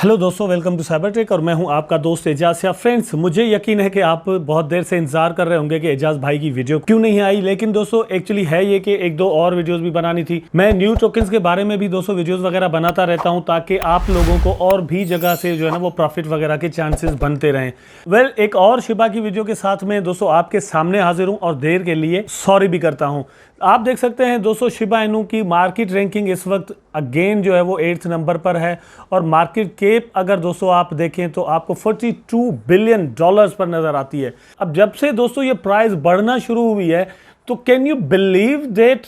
Hello दोस्तों, welcome to cyber tech और मैं हूं आपका दोस्त एजाज। या फ्रेंड्स, मुझे यकीन है कि आप बहुत देर से इंतजार कर रहे होंगे कि एजाज भाई की वीडियो क्यों नहीं आई। लेकिन दोस्तों एक्चुअली है ये कि एक दो और वीडियोस भी बनानी थी। मैं न्यू टोकन्स के बारे में भी दोस्तों वीडियोस वगैरह बनाता रहता हूं ताकि आप लोगों को और भी जगह से जो है ना वो प्रॉफिट वगैरह के चांसेस बनते रहें। वेल, एक और शिबा की वीडियो के साथ में दोस्तों आपके सामने हाजिर हूँ और देर के लिए सॉरी भी करता हूँ। आप देख सकते हैं दोस्तों शिबा इनू की मार्केट रैंकिंग इस वक्त अगेन जो है वो 8th नंबर पर है और मार्केट कैप अगर दोस्तों आप देखें तो आपको $42 बिलियन पर नजर आती है। अब जब से दोस्तों ये प्राइस बढ़ना शुरू हुई है तो can you believe that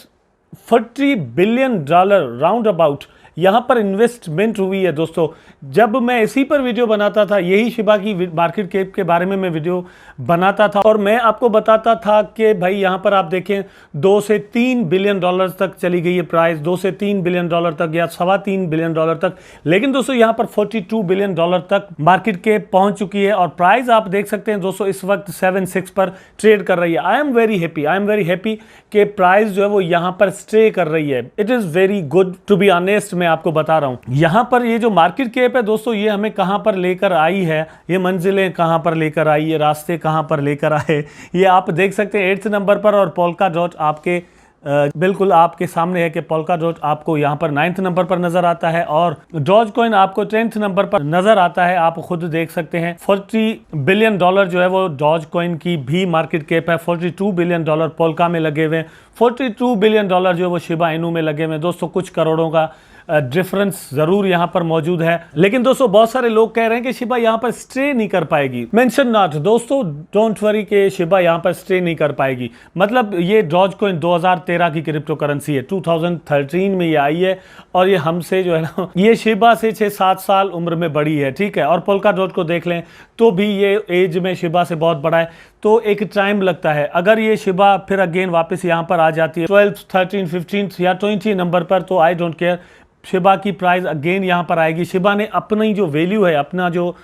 $40 billion round about यहाँ पर इन्वेस्टमेंट हुई है दोस्तों। जब मैं इसी पर वीडियो बनाता था, यही शिबा की मार्केट कैप के बारे में मैं वीडियो बनाता था और मैं आपको बताता था कि भाई यहाँ पर आप देखें 2 से 3 बिलियन डॉलर तक चली गई है प्राइस, 2 से 3 बिलियन डॉलर तक या $3.25 बिलियन तक। लेकिन दोस्तों यहाँ पर $42 बिलियन तक मार्केट कैप पहुंच चुकी है और प्राइस आप देख सकते हैं दोस्तों इस वक्त 7.6 पर ट्रेड कर रही है। आई एम वेरी हैप्पी कि प्राइस जो है वो यहाँ पर स्टे कर रही है। It is very good to be honest. मैं आपको बता रहा हूं यहां पर ये जो मार्केट कैप है दोस्तों, ये हमें कहां पर लेकर आई है, ये मंजिलें कहां पर लेकर आई, ये रास्ते कहां पर लेकर आए, ये आप देख सकते हैं 8th नंबर पर। और पोल्का डॉट आपके बिल्कुल आपके सामने है कि पोल्का डॉट आपको यहां पर 9th नंबर पर नजर आता है और डॉज कॉइन आपको 10th नंबर पर नजर आता है। आप खुद देख सकते हैं $40 बिलियन जो है वो डॉज कॉइन की भी मार्केट कैप है। $42 बिलियन पोल्का में लगे हुए, $42 बिलियन जो है वो शिबा इनू में लगे हुए। दोस्तों कुछ करोड़ों का डिफरेंस जरूर यहां पर मौजूद है। लेकिन दोस्तों बहुत सारे लोग कह रहे हैं कि शिबा यहां पर स्टे नहीं कर पाएगी। मेंशन नॉट दोस्तों, डोंट वरी कि शिबा यहां पर स्टे नहीं कर पाएगी। मतलब ये डॉज कॉइन 2013 की क्रिप्टो करेंसी है, 2013 में ये आई है और ये हमसे जो है ना ये शिबा से 6-7 साल उम्र में बड़ी है, ठीक है। और पोल्का डॉट को देख लें तो भी ये एज में शिबा से बहुत बड़ा है, तो एक टाइम लगता है। अगर ये शिबा फिर अगेन वापस यहां पर आ जाती है 12th, 13th, 15th या 20 नंबर पर, तो आई डोंट केयर, शिबा की प्राइस अगेन यहां पर आएगी। शिबा ने अपनी जो वैल्यू है, अपना जो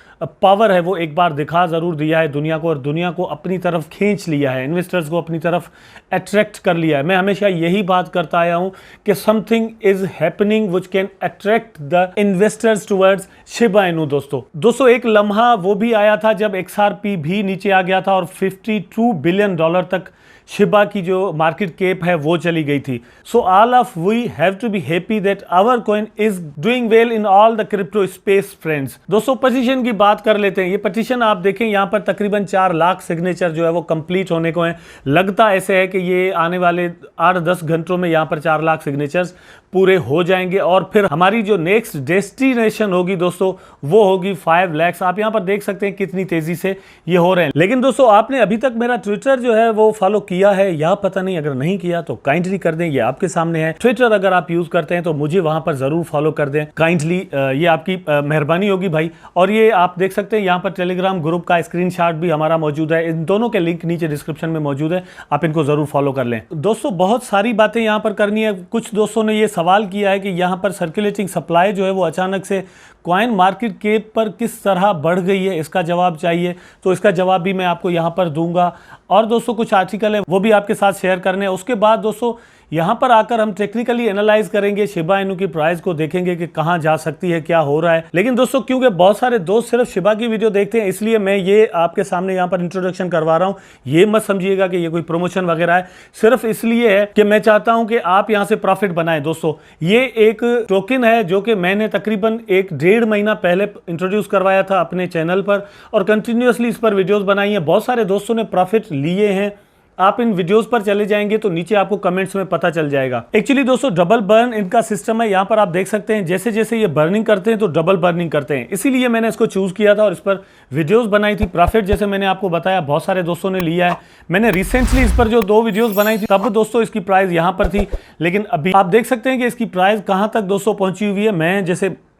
पावर है वो एक बार दिखा जरूर दिया है दुनिया को और दुनिया को अपनी तरफ खींच लिया है, इन्वेस्टर्स को अपनी तरफ अट्रैक्ट कर लिया है। मैं हमेशा यही बात करता आया हूं कि something is happening which can attract the investors towards Shiba Inu. दोस्तों एक लम्हा वो भी आया था जब XRP भी नीचे आ गया था और $52 बिलियन तक शिबा की जो मार्केट कैप है वो चली गई थी। So all of we have to be happy that our coin is doing well in all the crypto space friends. दोस्तों पिटीशन की बात कर लेते हैं। ये पिटीशन आप देखें यहाँ पर तकरीबन 4 लाख सिग्नेचर जो है वो कंप्लीट होने को है। लगता ऐसे है कि ये आने वाले 8-10 घंटों में यहाँ पर 4 लाख सिग्नेचर्स पूरे हो जाएंगे और फिर हमारी जो नेक्स्ट डेस्टिनेशन होगी दोस्तों वो होगी 5 लाख। आप यहाँ पर देख सकते हैं कितनी तेजी से ये हो रहे हैं। लेकिन दोस्तों आपने अभी तक मेरा ट्विटर जो है वो फॉलो किया है या पता नहीं, अगर नहीं किया तो काइंडली कर दें, ये आपके सामने है। ट्विटर अगर आप यूज करते हैं तो मुझे वहां पर जरूर फॉलो कर दें काइंडली, ये आपकी मेहरबानी होगी भाई। और ये आप देख सकते हैं यहाँ पर टेलीग्राम ग्रुप का स्क्रीनशॉट भी हमारा मौजूद है, इन दोनों के लिंक नीचे डिस्क्रिप्शन में मौजूद है, आप इनको जरूर फॉलो कर लें। दोस्तों बहुत सारी बातें यहाँ पर करनी है। कुछ दोस्तों ने ये सवाल किया है कि यहाँ पर सर्कुलेटिंग सप्लाई जो है वो अचानक से कॉइन मार्केट कैप पर किस तरह बढ़ गई है, इसका जवाब चाहिए, तो इसका जवाब भी मैं आपको यहाँ पर दूंगा। और दोस्तों कुछ आर्टिकल है वो भी आपके साथ शेयर करने हैं। उसके बाद दोस्तों यहाँ पर आकर हम टेक्निकली एनालाइज करेंगे शिबा इनू की प्राइस को, देखेंगे कि कहाँ जा सकती है, क्या हो रहा है। लेकिन दोस्तों क्योंकि बहुत सारे दोस्त सिर्फ शिबा की वीडियो देखते हैं इसलिए मैं ये आपके सामने यहाँ पर इंट्रोडक्शन करवा रहा हूँ। ये मत समझिएगा कि ये कोई प्रमोशन वगैरह है, सिर्फ इसलिए है कि मैं चाहता हूँ कि आप यहाँ से प्रॉफिट बनाएं। दोस्तों ये एक टोकन है जो कि मैंने तकरीबन 1-1.5 महीना पहले इंट्रोड्यूस करवाया था अपने चैनल पर और कंटिन्यूसली इस पर वीडियोस बनाई हैं। बहुत सारे दोस्तों ने प्रॉफिट लिए हैं। आप इन वीडियोस पर चले जाएंगे तो नीचे आपको कमेंट्स में पता चल जाएगा। एक्चुअली दोस्तों डबल बर्न इनका सिस्टम है। यहाँ पर आप देख सकते हैं जैसे जैसे ये बर्निंग करते हैं तो डबल बर्निंग करते हैं, इसीलिए मैंने इसको चूज किया था और इस पर वीडियोस बनाई थी। प्रॉफिट जैसे मैंने आपको बताया बहुत सारे दोस्तों ने लिया है। मैंने रिसेंटली इस पर जो 2 वीडियोस बनाई थी तब दोस्तों इसकी प्राइस यहाँ पर थी, लेकिन अभी आप देख सकते हैं कि इसकी प्राइस कहाँ तक दोस्तों पहुंची हुई है।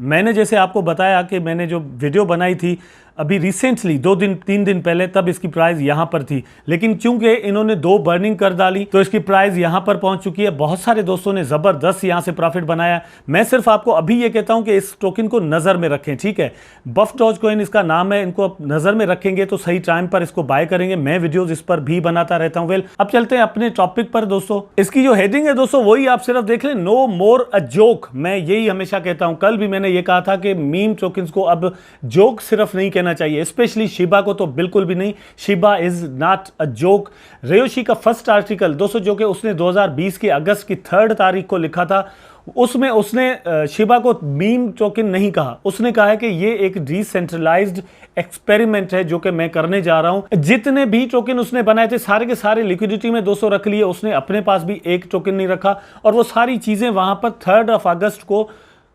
मैंने जैसे आपको बताया कि मैंने जो वीडियो बनाई थी अभी रिसेंटली 2-3 दिन पहले, तब इसकी प्राइस यहां पर थी, लेकिन चूंकि इन्होंने 2 बर्निंग कर डाली तो इसकी प्राइस यहां पर पहुंच चुकी है। बहुत सारे दोस्तों ने जबरदस्त यहां से प्रॉफिट बनाया। मैं सिर्फ आपको अभी ये कहता हूं कि इस टोकन को नजर में रखें, ठीक है। बफ डॉज कॉइन इसका नाम है, इनको आप नजर में रखेंगे तो सही टाइम पर इसको बाय करेंगे। मैं वीडियोस इस पर भी बनाता रहता हूं। वेल, अब चलते हैं अपने टॉपिक पर दोस्तों। इसकी जो हेडिंग है दोस्तों वही आप सिर्फ देख लें, नो मोर अ जोक। मैं यही हमेशा कहता हूं, कल भी मैंने ये कहा था कि मीम टोकन्स को अब जोक सिर्फ नहीं कहना चाहिए, स्पेशली शिबा को तो बिल्कुल भी नहीं। Shiba is not a joke. Ryoshi का फर्स्ट आर्टिकल दोस्तों जो कि उसने 2020 के अगस्त की 3 तारीख को लिखा था, उसमें उसने शिबा को मीम टोकन नहीं कहा। उसने कहा है कि ये एक डिसेंट्रलाइज्ड एक्सपेरिमेंट है जो कि मैं करने जा रहा हूं। जितने भी टोकन उसने बनाए थे सारे के सारे लिक्विडिटी में दोस्तों रख लिए, उसने अपने पास भी एक टोकन नहीं रखा, और वो सारी चीजें वहां पर 3 अगस्त को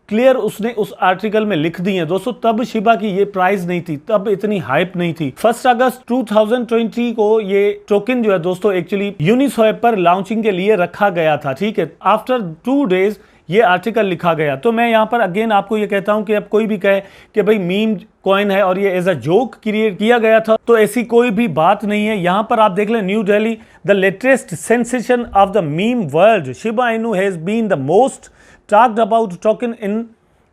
क्लियर उसने उस आर्टिकल में लिख दी है दोस्तों। तब शिबा की ये प्राइस नहीं थी, तब इतनी हाइप नहीं थी। 1 अगस्त 2020 को ये टोकन जो है दोस्तों एक्चुअली यूनिस्वैप पर लॉन्चिंग के लिए रखा गया था, ठीक है। आफ्टर 2 डेज ये आर्टिकल लिखा गया। तो मैं यहां पर अगेन आपको ये कहता हूं कि अब कोई भी कहे कि भाई मीम कॉइन है और ये एज अ जोक क्रिएट किया गया था, तो ऐसी कोई भी बात नहीं है। यहां पर आप देख लें, New Delhi, the latest sensation of the meme world, Shiba Inu has been the most talked about token in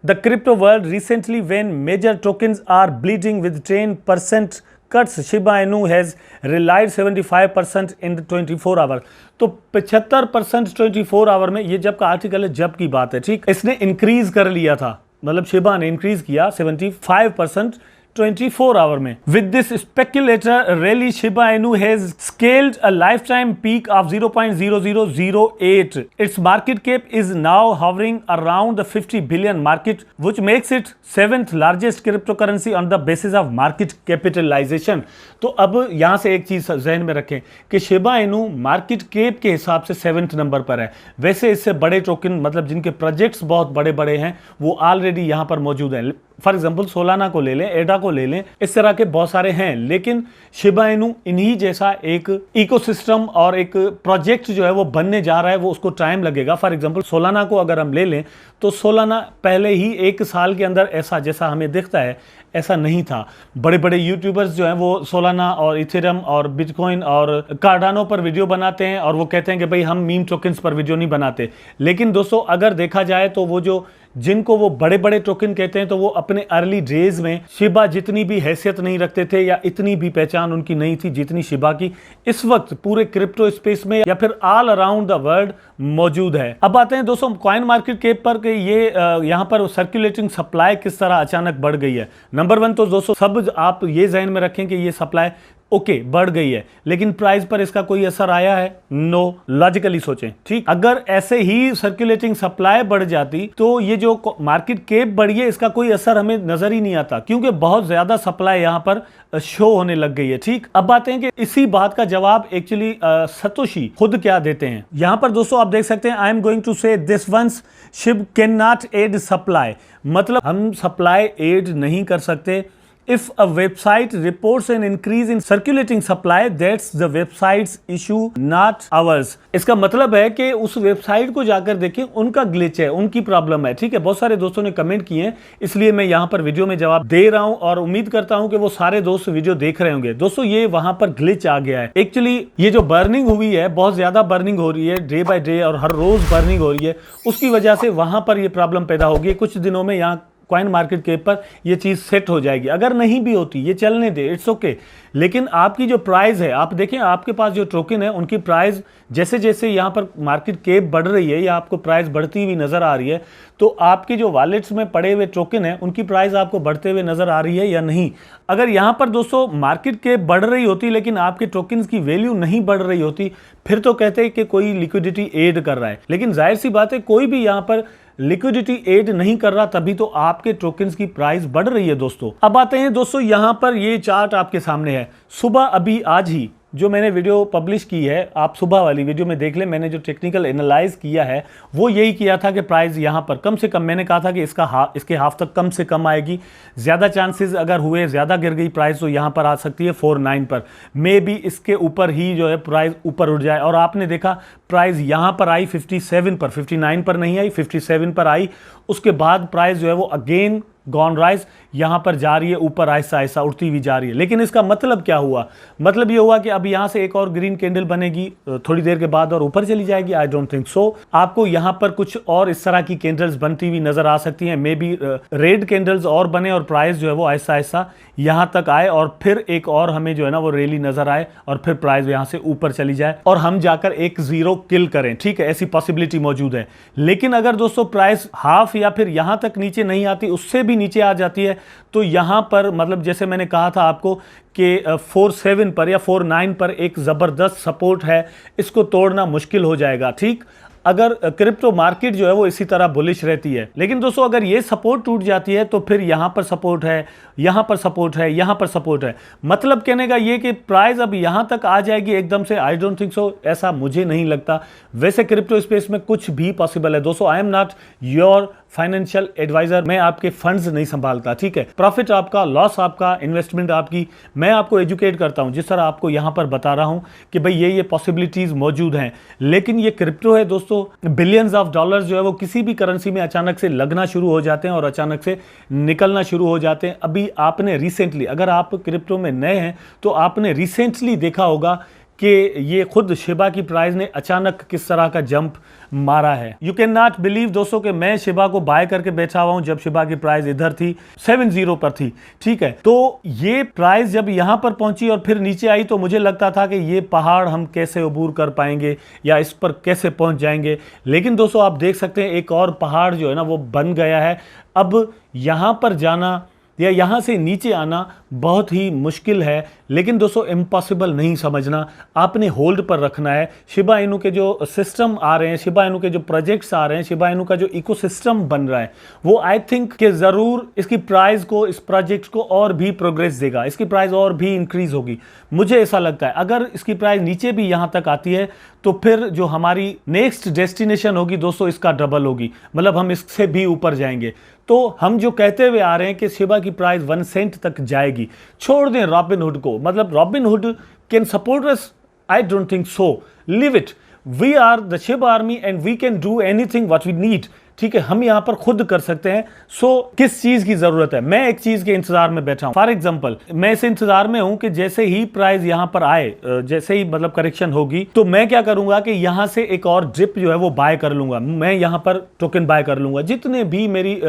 the crypto world recently when major tokens are bleeding with 10% cuts. Shiba Inu has relied 75% in the 24 hour. तो 75% 24 our में, ये जब का article है, जब की बात है, ठीक। इसने इंक्रीज कर लिया था, मतलब शिबा ने इंक्रीज किया 75% 24 आवर में। With this speculator rally, Shiba Inu has scaled a lifetime peak of 0.0008. Its market cap is now hovering around the 50 billion market, which makes it 7th largest cryptocurrency on the basis of market capitalization. तो अब यहां से एक चीज जहन में रखें कि शिबा इनू मार्केट कैप के हिसाब से 7th नंबर पर है। वैसे इससे बड़े टोकन, मतलब जिनके प्रोजेक्ट्स बहुत बड़े बड़े हैं, वो ऑलरेडी यहां पर मौजूद हैं। फॉर एग्जाम्पल सोलाना को ले लें, एडा को ले लें, इस तरह के बहुत सारे हैं, लेकिन शिबा इनू इन्हीं जैसा एक इकोसिस्टम और एक प्रोजेक्ट जो है वो बनने जा रहा है, वो उसको टाइम लगेगा। फॉर एग्जाम्पल सोलाना को अगर हम ले लें तो सोलाना पहले ही 1 साल के अंदर ऐसा जैसा हमें दिखता है ऐसा नहीं था। बड़े बड़े यूट्यूबर्स जो हैं वो सोलाना और इथेरियम और बिटकॉइन और कार्डानो पर वीडियो बनाते हैं और वो कहते हैं कि भाई हम मीम टोकन्स पर वीडियो नहीं बनाते। लेकिन दोस्तों अगर देखा जाए तो वो जो जिनको वो बड़े बड़े टोकन कहते हैं, तो वो अपने अर्ली डेज में शिबा जितनी भी हैसियत नहीं रखते थे या इतनी भी पहचान उनकी नहीं थी जितनी शिबा की इस वक्त पूरे क्रिप्टो स्पेस में या फिर ऑल अराउंड द वर्ल्ड मौजूद है। अब आते हैं दोस्तों कॉइन मार्केट कैप पर कि ये यहां पर सर्कुलेटिंग सप्लाई किस तरह अचानक बढ़ गई है। नंबर 1 तो दोस्तों सब आप ये ध्यान में रखें कि ये सप्लाई ओके बढ़ गई है, लेकिन प्राइस पर इसका कोई असर आया है? नो। लॉजिकली सोचें, ठीक। अगर ऐसे ही सर्कुलेटिंग सप्लाई बढ़ जाती तो ये जो मार्केट कैप बढ़ी है इसका कोई असर हमें नजर ही नहीं आता, क्योंकि बहुत ज्यादा सप्लाई यहां पर शो होने लग गई है, ठीक। अब बात है कि इसी बात का जवाब एक्चुअली सतोशी खुद क्या देते हैं। यहां पर दोस्तों आप देख सकते हैं, आई एम गोइंग टू से this once Shiv can not add supply, मतलब हम सप्लाई एड नहीं कर सकते। If a website reports an increase in circulating supply, that's the website's issue, not ours. इसका मतलब है कि उस वेबसाइट को जाकर देखें, उनका ग्लिच है, उनकी प्रॉब्लम है, ठीक है। बहुत सारे दोस्तों ने कमेंट किए हैं, इसलिए मैं यहां पर वीडियो में जवाब दे रहा हूं और उम्मीद करता हूं कि वो सारे दोस्त वीडियो देख रहे होंगे। दोस्तों ये वहां पर ग्लिच आ गया है। एक्चुअली ये जो बर्निंग हुई है, बहुत ज्यादा बर्निंग हो रही है डे बाय डे और हर रोज बर्निंग हो रही है, उसकी वजह से वहां पर ये प्रॉब्लम पैदा होगी। कुछ दिनों में यहाँ कॉइन मार्केट कैप पर ये चीज़ सेट हो जाएगी। अगर नहीं भी होती, ये चलने दे, इट्स ओके। लेकिन आपकी जो प्राइस है, आप देखें आपके पास जो टोकन है उनकी प्राइस जैसे जैसे यहाँ पर मार्केट कैप बढ़ रही है या आपको प्राइस बढ़ती हुई नजर आ रही है, तो आपके जो वॉलेट्स में पड़े हुए टोकन है उनकी प्राइस आपको बढ़ते हुए नजर आ रही है या नहीं। अगर यहाँ पर दोस्तों मार्केट कैप बढ़ रही होती लेकिन आपके टोकन्स की वैल्यू नहीं बढ़ रही होती, फिर तो कहते हैं कि कोई लिक्विडिटी एड कर रहा है। लेकिन जाहिर सी बात है कोई भी यहाँ पर लिक्विडिटी एड नहीं कर रहा, तभी तो आपके टोकन्स की प्राइस बढ़ रही है दोस्तों। अब आते हैं दोस्तों यहां पर ये चार्ट आपके सामने है। सुबह अभी आज ही जो मैंने वीडियो पब्लिश की है, आप सुबह वाली वीडियो में देख लें, मैंने जो टेक्निकल एनालाइज किया है वो यही किया था कि प्राइस यहाँ पर कम से कम, मैंने कहा था कि इसके हाफ तक कम से कम आएगी। ज़्यादा चांसेस अगर हुए, ज़्यादा गिर गई प्राइस तो यहाँ पर आ सकती है 49 पर, मे बी इसके ऊपर ही जो है प्राइस ऊपर उठ जाए। और आपने देखा प्राइस यहाँ पर आई 57 पर, 59 पर नहीं आई, 57 पर आई। उसके बाद प्राइस जो है वो अगेन गॉन राइज, यहाँ पर जा रही है ऊपर आहिस्ता आहिस्ता उठती हुई जा रही है। लेकिन इसका मतलब क्या हुआ? मतलब ये हुआ कि अब यहाँ से एक और ग्रीन कैंडल बनेगी थोड़ी देर के बाद और ऊपर चली जाएगी? आई डोंट थिंक सो। आपको यहाँ पर कुछ और इस तरह की कैंडल्स बनती हुई नजर आ सकती हैं। मे बी रेड कैंडल्स और बने और प्राइस जो है वो आहिस्ता आहिस्ता यहाँ तक आए और फिर एक और हमें जो है ना वो रैली नजर आए और फिर प्राइस यहाँ से ऊपर चली जाए और हम जाकर एक जीरो किल करें। ठीक है, ऐसी पॉसिबिलिटी मौजूद है। लेकिन अगर दोस्तों प्राइस हाफ या फिर यहाँ तक नीचे नहीं आती, उससे भी नीचे आ जाती है, तो यहाँ पर मतलब जैसे मैंने कहा था आपको कि 47 पर या 49 पर एक ज़बरदस्त सपोर्ट है, इसको तोड़ना मुश्किल हो जाएगा। ठीक, अगर क्रिप्टो मार्केट जो है वो इसी तरह बुलिश रहती है। लेकिन दोस्तों अगर ये सपोर्ट टूट जाती है तो फिर यहाँ पर सपोर्ट है, यहाँ पर सपोर्ट है, यहाँ पर सपोर्ट है। मतलब कहने का ये कि प्राइस अब यहाँ तक आ जाएगी एकदम से, आई डोंट थिंक सो, ऐसा मुझे नहीं लगता। वैसे क्रिप्टो स्पेस में कुछ भी पॉसिबल है दोस्तों। I am not your financial advisor, मैं आपके फंड्स नहीं संभालता। ठीक है, प्रॉफिट आपका, लॉस आपका, इन्वेस्टमेंट आपकी, मैं आपको एजुकेट करता हूं जिस तरह आपको यहां पर बता रहा हूं कि भाई ये पॉसिबिलिटीज मौजूद हैं। लेकिन ये क्रिप्टो है दोस्तों, बिलियंस ऑफ डॉलर्स जो है वो किसी भी करेंसी में अचानक से लगना शुरू हो जाते हैं और अचानक से निकलना शुरू हो जाते हैं। अभी आपने रिसेंटली, अगर आप क्रिप्टो में नए हैं तो आपने रिसेंटली देखा होगा कि ये खुद शिबा की प्राइस ने अचानक किस तरह का जंप मारा है। यू कैन नॉट बिलीव दोस्तों कि मैं शिबा को बाय करके बैठा हुआ हूं जब शिबा की प्राइस इधर थी 70 पर थी। ठीक है, तो ये प्राइस जब यहां पर पहुंची और फिर नीचे आई तो मुझे लगता था कि ये पहाड़ हम कैसे अबूर कर पाएंगे या इस पर कैसे पहुंच जाएंगे। लेकिन दोस्तों आप देख सकते हैं एक और पहाड़ जो है ना वो बन गया है। अब यहां पर जाना या यहाँ से नीचे आना बहुत ही मुश्किल है, लेकिन दोस्तों इम्पॉसिबल नहीं समझना, आपने होल्ड पर रखना है। शिबा इनू के जो सिस्टम आ रहे हैं, शिबा इनू के जो प्रोजेक्ट्स आ रहे हैं, शिबा इनू का जो इकोसिस्टम बन रहा है, वो आई थिंक कि ज़रूर इसकी प्राइस को, इस प्रोजेक्ट को और भी प्रोग्रेस देगा, इसकी प्राइस और भी इंक्रीज होगी। मुझे ऐसा लगता है अगर इसकी प्राइस नीचे भी यहाँ तक आती है तो फिर जो हमारी नेक्स्ट डेस्टिनेशन होगी दोस्तों इसका डबल होगी, मतलब हम इससे भी ऊपर जाएंगे। तो हम जो कहते हुए आ रहे हैं कि शिबा की प्राइस 1 सेंट तक जाएगी, छोड़ दें रॉबिनहुड को। मतलब Robinhood can support us? I don't think so. Leave it, we are the Shiba army and we can do anything what we need. ठीक है, हम यहां पर खुद कर सकते हैं। सो किस चीज की जरूरत है? मैं एक चीज के इंतजार में बैठा हूं। फॉर एग्जांपल मैं इस इंतजार में हूं कि जैसे ही प्राइस यहां पर आए, जैसे ही मतलब करेक्शन होगी, तो मैं क्या करूंगा कि यहां से एक और ड्रिप जो है वो बाय कर लूंगा। मैं यहां पर टोकन बाय कर लूंगा, जितने भी मेरी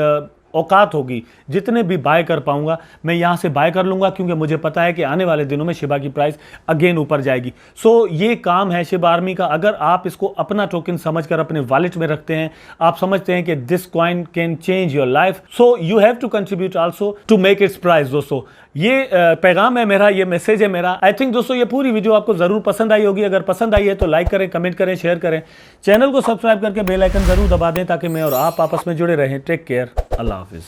औकात होगी, जितने भी बाय कर पाऊंगा मैं यहां से बाय कर लूंगा, क्योंकि मुझे पता है कि आने वाले दिनों में शिबा की प्राइस अगेन ऊपर जाएगी। सो ये काम है शिबा आर्मी का। अगर आप इसको अपना टोकन समझकर अपने वॉलेट में रखते हैं, आप समझते हैं कि this coin can change your life, so you have to contribute also to make its price. दोस्तों ये पैगाम है मेरा, ये मैसेज है मेरा। आई थिंक दोस्तों ये पूरी वीडियो आपको जरूर पसंद आई होगी। अगर पसंद आई है तो लाइक करें, कमेंट करें, शेयर करें, चैनल को सब्सक्राइब करके बेल आइकन जरूर दबा दें ताकि मैं और आप आपस में जुड़े रहें। टेक केयर, अल्लाह हाफिज।